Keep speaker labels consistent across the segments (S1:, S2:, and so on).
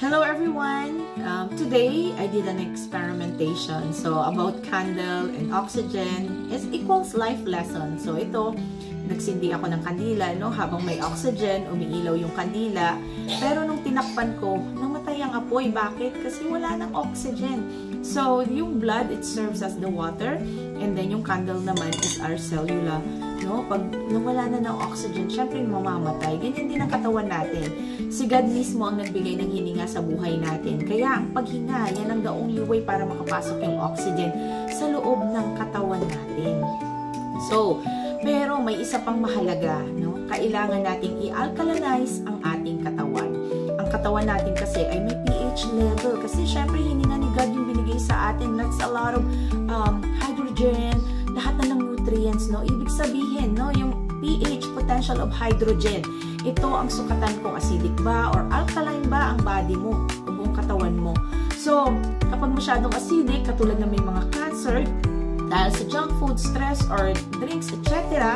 S1: Hello everyone! Today I did an experimentation. So about candle and oxygen is equals life lesson. So ito, nagsindi ako ng kandila, no? Habang may oxygen, umiilaw yung kandila. Pero nung tinakpan ko, namatay ang apoy. Bakit? Kasi wala ng oxygen. So yung blood, it serves as the water. And then yung candle naman is our cellular. No? Pag nawala na ng oxygen, syempre mamamatay. Ganyan din ang katawan natin. Si God mismo ang nagbigay ng hininga sa buhay natin. Kaya ang paghinga, yan ang the only way para makapasok yung oxygen sa loob ng katawan natin. So, pero may isa pang mahalaga, no? Kailangan nating i-alkalinize ang ating katawan. Ang katawan natin kasi ay may pH level. Kasi syempre hininga ni God yung binigay sa atin. That's a lot of hydrogen, lahat na ng nutrients, no? Ibig sabihin, no, yung pH, potential of hydrogen, ito ang sukatan kung acidic ba or alkaline ba ang body mo, o buong katawan mo. So, kapag masyadong acidic, katulad na may mga cancer, dahil sa junk food, stress, or drinks, etc.,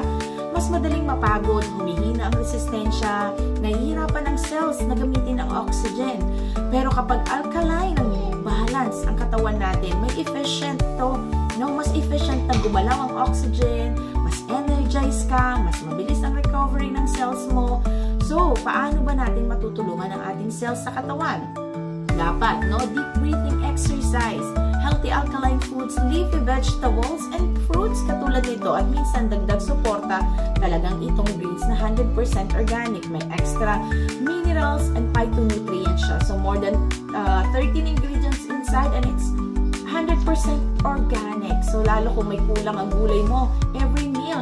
S1: mas madaling mapagod, humihina ang resistensya, nahihirapan ang cells na gamitin ang oxygen. Pero kapag alkaline, ang balance ang katawan natin, may efficient to, no? Mas efficient na gumalaw ang oxygen, mas energized ka, mas mabilis ang recovery ng cells mo. So, paano ba natin matutulungan ang ating cells sa katawan? Dapat, no? Deep breathing exercise, healthy alkaline foods, leafy vegetables, and fruits katulad nito. At minsan, dagdag suporta, talagang itong greens na 100% organic. May extra minerals and phytonutrients siya. So, more than 13 ingredients inside and it's 100% organic. So, lalo kung may kulang ang gulay mo, every meal,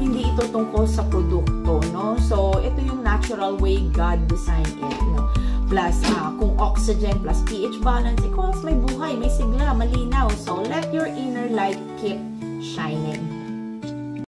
S1: hindi ito tungkol sa produkto, no? So, ito yung natural way God designed it, no? Plus, kung oxygen plus pH balance equals may buhay, may sigla, malinaw. So, let your inner light keep shining.